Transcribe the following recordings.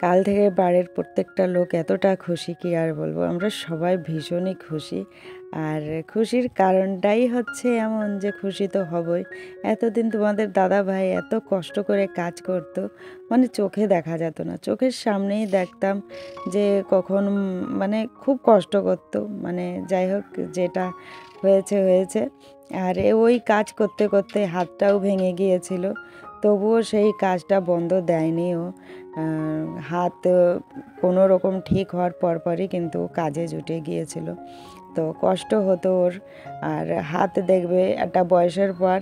কাল থেকে বাড়ির প্রত্যেকটা লোক এতটা খুশি কি আর বলবো, আমরা সবাই ভীষণই খুশি। আর খুশির কারণটাই হচ্ছে এমন যে খুশি তো হবই। এতদিন তোমাদের দাদা ভাই এত কষ্ট করে কাজ করতো, মানে চোখে দেখা যেত না, চোখের সামনেই দেখতাম যে কখন মানে খুব কষ্ট করতো। মানে যাই হোক, যেটা হয়েছে হয়েছে। আর ওই কাজ করতে করতে হাতটাও ভেঙে গিয়েছিল, তবুও সেই কাজটা বন্ধ দেয়নি ও। হাত কোনো রকম ঠিক হওয়ার পরপরই কিন্তু কাজে জুটে গিয়েছিল। তো কষ্ট হতো ওর। আর হাত দেখবে একটা বয়সের পর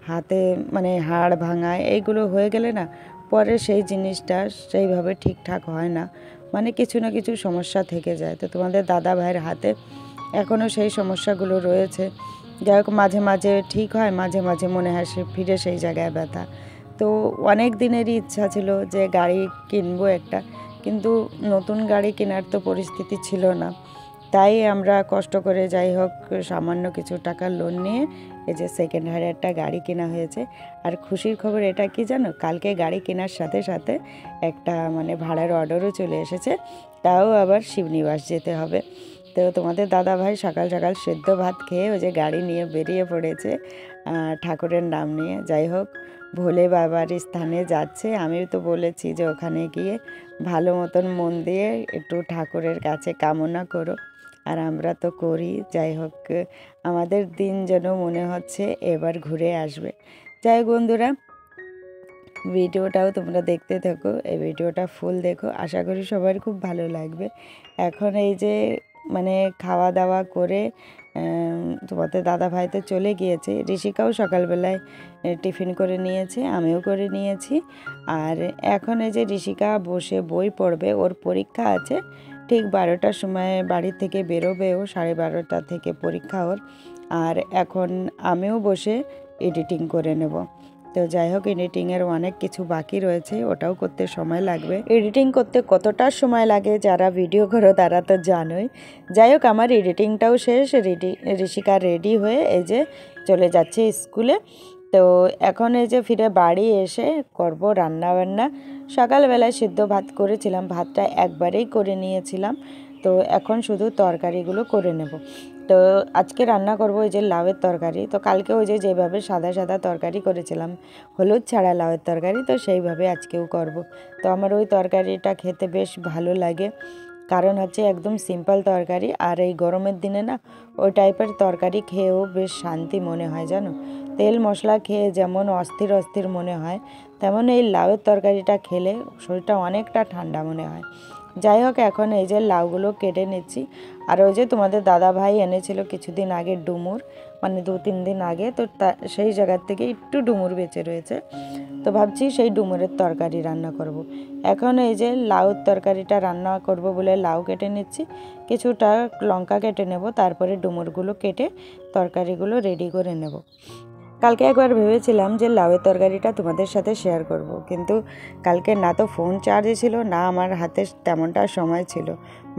হাতে মানে হাড় ভাঙা এইগুলো হয়ে গেলে না, পরে সেই জিনিসটা সেইভাবে ঠিকঠাক হয় না, মানে কিছু না কিছু সমস্যা থেকে যায়। তো তোমাদের দাদা ভাইয়ের হাতে এখনও সেই সমস্যাগুলো রয়েছে। যাই হোক, মাঝে মাঝে ঠিক হয়, মাঝে মাঝে মনে হয় সে ফিরে সেই জায়গায় ব্যথা। তো অনেক দিনেরই ইচ্ছা ছিল যে গাড়ি কিনবো একটা, কিন্তু নতুন গাড়ি কেনার তো পরিস্থিতি ছিল না। তাই আমরা কষ্ট করে যাই হোক সামান্য কিছু টাকা লোন নিয়ে এই যে সেকেন্ড হ্যান্ড একটা গাড়ি কেনা হয়েছে। আর খুশির খবর এটা কি জানো, কালকে গাড়ি কেনার সাথে সাথে একটা মানে ভাড়ার অর্ডারও চলে এসেছে, তাও আবার শিবনিবাস যেতে হবে। তো তোমাদের দাদা ভাই সকাল সকাল সেদ্ধ ভাত খেয়ে ওই যে গাড়ি নিয়ে বেরিয়ে পড়েছে ঠাকুরের নাম নিয়ে। যাই হোক, ভোলে বাবার স্থানে যাচ্ছে। আমিও তো বলেছি যে ওখানে গিয়ে ভালো মতন মন দিয়ে একটু ঠাকুরের কাছে কামনা করো, আর আমরা তো করি। যাই হোক, আমাদের দিন যেন মনে হচ্ছে এবার ঘুরে আসবে। যাই হোক বন্ধুরা, ভিডিওটাও তোমরা দেখতে থাকো, এই ভিডিওটা ফুল দেখো, আশা করি সবার খুব ভালো লাগবে। এখন এই যে মানে খাওয়া দাওয়া করে তোমাদের দাদা ভাই তো চলে গিয়েছে, ঋষিকাও সকালবেলায় টিফিন করে নিয়েছে, আমিও করে নিয়েছি। আর এখন এই যে ঋষিকা বসে বই পড়বে, ওর পরীক্ষা আছে ঠিক 12টার সময় বাড়ি থেকে বেরোবে ও, 12:30 থেকে পরীক্ষা ওর। আর এখন আমিও বসে এডিটিং করে নেব। তো যাই হোক, এডিটিংয়ের অনেক কিছু বাকি রয়েছে, ওটাও করতে সময় লাগবে। এডিটিং করতে কতটা সময় লাগে যারা ভিডিও করো তারা তো জানোই। যাই হোক, আমার এডিটিংটাও শেষ, ঋষিকা রেডি হয়ে এই যে চলে যাচ্ছে স্কুলে। তো এখন এই যে ফিরে বাড়ি এসে করব রান্না বান্না। সকালবেলায় সিদ্ধ ভাত করেছিলাম, ভাতটা একবারেই করে নিয়েছিলাম। তো এখন শুধু তরকারিগুলো করে নেব। তো আজকে রান্না করব ওই যে লাউয়ের তরকারি। তো কালকে ওই যে যেভাবে সাদা সাদা তরকারি করেছিলাম, হলুদ ছাড়া লাউয়ের তরকারি, তো সেইভাবে আজকেও করব। তো আমার ওই তরকারিটা খেতে বেশ ভালো লাগে, কারণ হচ্ছে একদম সিম্পল তরকারি। আর এই গরমের দিনে না ওই টাইপের তরকারি খেয়েও বেশ শান্তি মনে হয় জানো। তেল মশলা খেয়ে যেমন অস্থির অস্থির মনে হয়, তেমন এই লাউয়ের তরকারিটা খেলে শরীরটা অনেকটা ঠান্ডা মনে হয়। যাই হোক, এখন এই যে লাউগুলো কেটে নিচ্ছি। আর ওই যে তোমাদের দাদা ভাই এনেছিল কিছুদিন আগে ডুমুর, মানে 2-3 দিন আগে, তো সেই জায়গার থেকে একটু ডুমুর বেঁচে রয়েছে। তো ভাবছি সেই ডুমুরের তরকারি রান্না করব। এখন এই যে লাউর তরকারিটা রান্না করব বলে লাউ কেটে নিচ্ছি, কিছুটা লঙ্কা কেটে নেব, তারপরে ডুমুরগুলো কেটে তরকারিগুলো রেডি করে নেব। কালকে একবার ভেবেছিলাম যে লাউয়ের তরকারিটা তোমাদের সাথে শেয়ার করব, কিন্তু কালকে না তো ফোন চার্জে ছিল, না আমার হাতে তেমনটা সময় ছিল,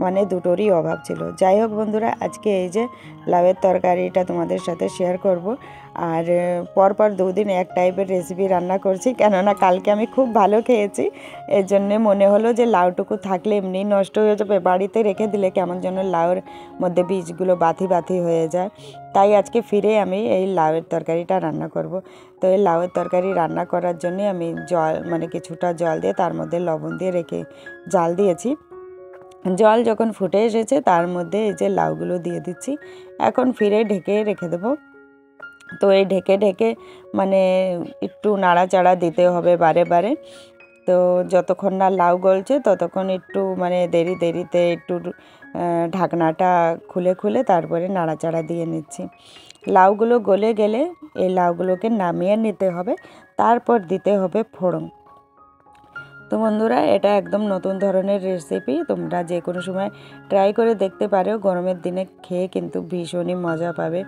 মানে দুটোরই অভাব ছিল। যাই হোক বন্ধুরা, আজকে এই যে লাউয়ের তরকারিটা তোমাদের সাথে শেয়ার করব। আর পরপর 2 দিন এক টাইপের রেসিপি রান্না করছি, কেননা কালকে আমি খুব ভালো খেয়েছি। এর জন্যে মনে হলো যে লাউটুকু থাকলে এমনি নষ্ট হয়ে যাবে, বাড়িতে রেখে দিলে কেমন যেন লাউর মধ্যে বীজগুলো বাথি বাথি হয়ে যায়। তাই আজকে ফিরে আমি এই লাউয়ের তরকারিটা রান্না করব। তো এই লাউয়ের তরকারি রান্না করার জন্যে আমি জল মানে কিছুটা জল দিয়ে তার মধ্যে লবণ দিয়ে রেখে জাল দিয়েছি। জল যখন ফুটে এসেছে তার মধ্যে এই যে লাউগুলো দিয়ে দিচ্ছি, এখন ফিরে ঢেকে রেখে দেবো। তো এই ঢেকে ঢেকে মানে একটু নাড়াচাড়া দিতে হবে বারে বারে। তো যতক্ষণ না লাউ গলছে ততক্ষণ একটু মানে দেরিতে একটু ঢাকনাটা খুলে খুলে তারপরে নাড়াচাড়া দিয়ে নিচ্ছি। লাউগুলো গলে গেলে এই লাউগুলোকে নামিয়ে নিতে হবে, তারপর দিতে হবে ফোড়ন। তো বন্ধুরা, এটা একদম নতুন ধরনের রেসিপি, তোমরা যে কোনো সময় ট্রাই করে দেখতে পারো। গরমের দিনে খেয়ে কিন্তু ভীষণই মজা পাবে।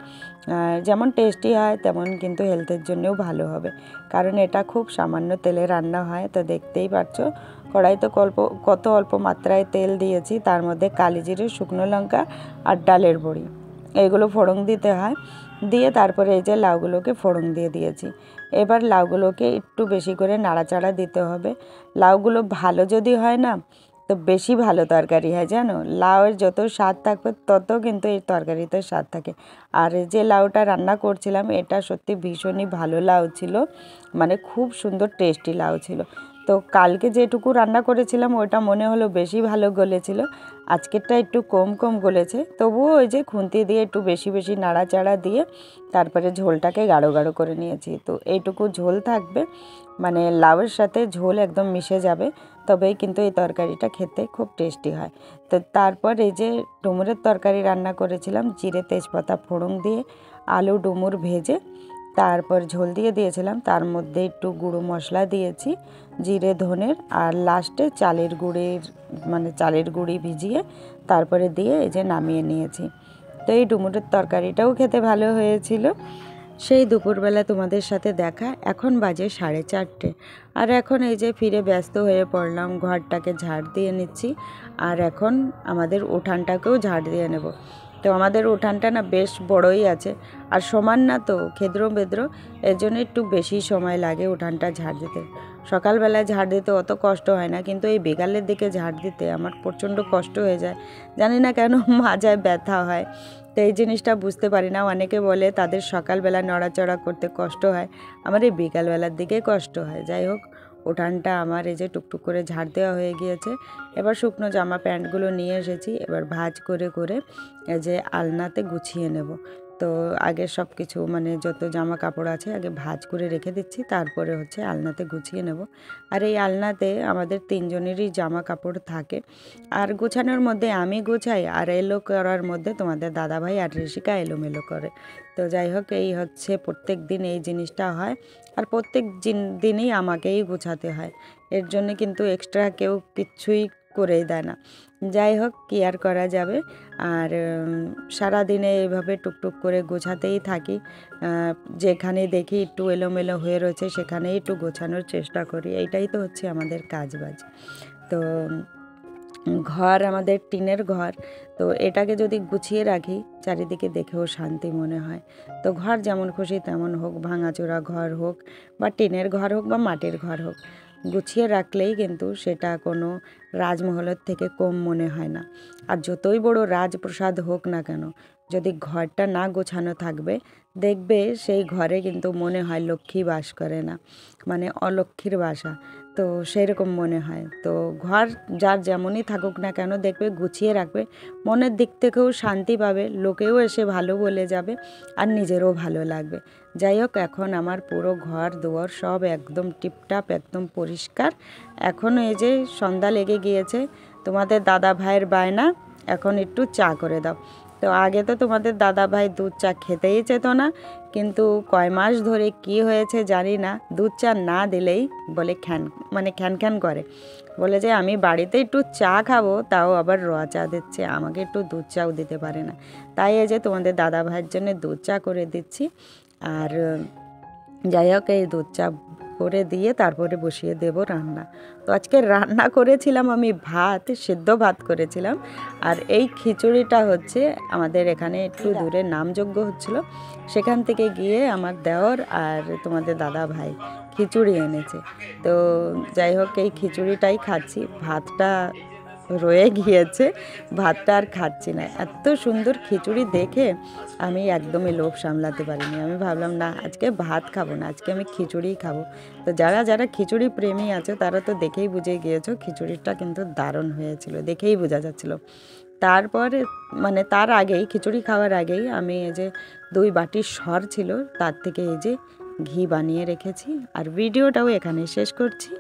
আর যেমন টেস্টি হয় তেমন কিন্তু হেলথের জন্যও ভালো হবে, কারণ এটা খুব সামান্য তেলে রান্না হয়। তো দেখতেই পাচ্ছ কড়াইতে কত অল্প মাত্রায় তেল দিয়েছি, তার মধ্যে কালি জিরে, শুকনো লঙ্কা আর ডালের বড়ি এইগুলো ফোড়ন দিতে হয়। দিয়ে তারপরে এই যে লাউগুলোকে ফোড়ন দিয়ে দিয়েছি। এবার লাউগুলোকে একটু বেশি করে নাড়াচাড়া দিতে হবে। লাউগুলো ভালো যদি হয় না তো বেশি ভালো তরকারি হয়, জানো। লাউয়ের যত স্বাদ থাকবে তত কিন্তু এই তরকারিতে স্বাদ থাকে। আর যে লাউটা রান্না করছিলাম এটা সত্যি ভীষণই ভালো লাউ ছিল, মানে খুব সুন্দর টেস্টি লাউ ছিল। তো কালকে যেটুকু রান্না করেছিলাম ওটা মনে হলো বেশি ভালো গলেছিল, আজকেরটা একটু কম কম গলেছে। তবুও ওই যে খুন্তি দিয়ে একটু বেশি বেশি নাড়াচাড়া দিয়ে তারপরে ঝোলটাকে গাঢ় গাঢ় করে নিয়েছি। তো এইটুকু ঝোল থাকবে, মানে লাউয়ের সাথে ঝোল একদম মিশে যাবে, তবেই কিন্তু এই তরকারিটা খেতে খুব টেস্টি হয়। তো তারপর এই যে ডুমুরের তরকারি রান্না করেছিলাম, জিরে তেজপাতা ফোড়ন দিয়ে আলু ডুমুর ভেজে তারপর ঝোল দিয়ে দিয়েছিলাম। তার মধ্যে একটু গুঁড়ো মশলা দিয়েছি, জিরে ধনের, আর লাস্টে চালের গুঁড়ির মানে চালের গুঁড়ি ভিজিয়ে তারপরে দিয়ে এই যে নামিয়ে নিয়েছি। তো এই ডুমুরের তরকারিটাও খেতে ভালো হয়েছিল। সেই দুপুরবেলা তোমাদের সাথে দেখা। এখন বাজে 4:30, আর এখন এই যে ফিরে ব্যস্ত হয়ে পড়লাম, ঘরটাকে ঝাড় দিয়ে নিচ্ছি। আর এখন আমাদের উঠানটাকেও ঝাড় দিয়ে নেব। তো আমাদের উঠানটা না বেশ বড়ই আছে, আর সমান না তো, খেদ্র বেদ্র, এর জন্য একটু বেশি সময় লাগে উঠানটা ঝাড় দিতে। সকালবেলায় ঝাড় দিতে অত কষ্ট হয় না, কিন্তু এই বিকালের দিকে ঝাড় দিতে আমার প্রচণ্ড কষ্ট হয়ে যায়। জানি না কেন মাজায় ব্যথা হয়, তো এই জিনিসটা বুঝতে পারি না। অনেকে বলে তাদের সকালবেলা নড়াচড়া করতে কষ্ট হয়, আমার এই বিকালবেলার দিকে কষ্ট হয়। যাই হোক, উঠানটা আমার এই যে টুকটুক করে ঝাড় দেওয়া হয়ে গিয়েছে। এবার শুকনো জামা প্যান্টগুলো নিয়ে এসেছি, এবার ভাঁজ করে করে এই যে আলনাতে গুছিয়ে নেব। তো আগে সব কিছু মানে যত জামা কাপড় আছে আগে ভাঁজ করে রেখে দিচ্ছি, তারপরে হচ্ছে আলনাতে গুছিয়ে নেব। আর এই আলনাতে আমাদের তিনজনেরই জামা কাপড় থাকে, আর গোছানোর মধ্যে আমি গোছাই, আর এলো করার মধ্যে তোমাদের দাদাভাই আর ঋষিকা এলোমেলো করে। তো যাই হোক, এই হচ্ছে প্রত্যেক দিন এই জিনিসটা হয়, আর প্রত্যেক দিনই আমাকেই গোছাতে হয়। এর জন্য কিন্তু এক্সট্রা কেউ কিচ্ছুই করেই দেয় না। যাই হোক, কী আর করা যাবে। আর সারাদিনে এইভাবে টুকটুক করে গোছাতেই থাকি। যেখানে দেখি একটু এলোমেলো হয়ে রয়েছে সেখানেই একটু গোছানোর চেষ্টা করি, এইটাই তো হচ্ছে আমাদের কাজবাজ। তো ঘর আমাদের টিনের ঘর, তো এটাকে যদি গুছিয়ে রাখি চারিদিকে দেখেও শান্তি মনে হয়। তো ঘর যেমন খুশি তেমন হোক, ভাঙাচোরা ঘর হোক বা টিনের ঘর হোক বা মাটির ঘর হোক, গুছিয়ে রাখলেই কিন্তু সেটা কোনো রাজমহলের থেকে কম মনে হয় না। আর যতই বড় রাজপ্রাসাদ হোক না কেন, যদি ঘরটা না গোছানো থাকবে দেখবে সেই ঘরে কিন্তু মনে হয় লক্ষ্মী বাস করে না, মানে অলক্ষ্মীর বাসা। তো সেই রকম মনে হয়। তো ঘর যার যেমনই থাকুক না কেন দেখবে গুছিয়ে রাখবে, মনের দিক থেকেও শান্তি পাবে, লোকেও এসে ভালো বলে যাবে, আর নিজেরও ভালো লাগবে। যাই হোক, এখন আমার পুরো ঘর দুয়ার সব একদম টিপটাপ, একদম পরিষ্কার। এখনও এই যে সন্ধ্যা লেগে গিয়েছে, তোমাদের দাদা ভাইয়ের বায়না এখন একটু চা করে দাও। তো আগে তো তোমাদের দাদা ভাই দুধ চা খেতেই চেত না, কিন্তু কয় মাস ধরে কি হয়েছে জানি না, দুধ চা না দিলেই বলে খ্যান খ্যান করে, বলে যে আমি বাড়িতে একটু চা খাবো তাও আবার র চা দিচ্ছে, আমাকে একটু দুধ চাও দিতে পারে না। তাই এই যে তোমাদের দাদা ভাইয়ের জন্য দুধ চা করে দিচ্ছি। আর যাই হোক, এই দুধ চা করে দিয়ে তারপরে বসিয়ে দেব রান্না। তো আজকে রান্না করেছিলাম আমি ভাত, সিদ্ধ ভাত করেছিলাম। আর এই খিচুড়িটা হচ্ছে আমাদের এখানে একটু দূরে নামযজ্ঞ হচ্ছিল, সেখান থেকে গিয়ে আমার দেওর আর তোমাদের দাদা ভাই খিচুড়ি এনেছে। তো যাই হোক, এই খিচুড়িটাই খাচ্ছি, ভাতটা রয়ে গিয়েছে, ভাতটা আর খাচ্ছি না। এত সুন্দর খিচুড়ি দেখে আমি একদমই লোভ সামলাতে পারিনি, আমি ভাবলাম না আজকে ভাত খাবো না, আজকে আমি খিচুড়িই খাবো। তো যারা যারা খিচুড়ি প্রেমী আছে তারা তো দেখেই বুঝে গিয়েছো, খিচুড়িটা কিন্তু দারুণ হয়েছিল, দেখেই বোঝা যাচ্ছিলো। তারপরে মানে তার আগেই, খিচুড়ি খাওয়ার আগেই আমি এই যে 2 বাটির সর ছিল তার থেকে এই যে ঘি বানিয়ে রেখেছি। আর ভিডিওটাও এখানে শেষ করছি।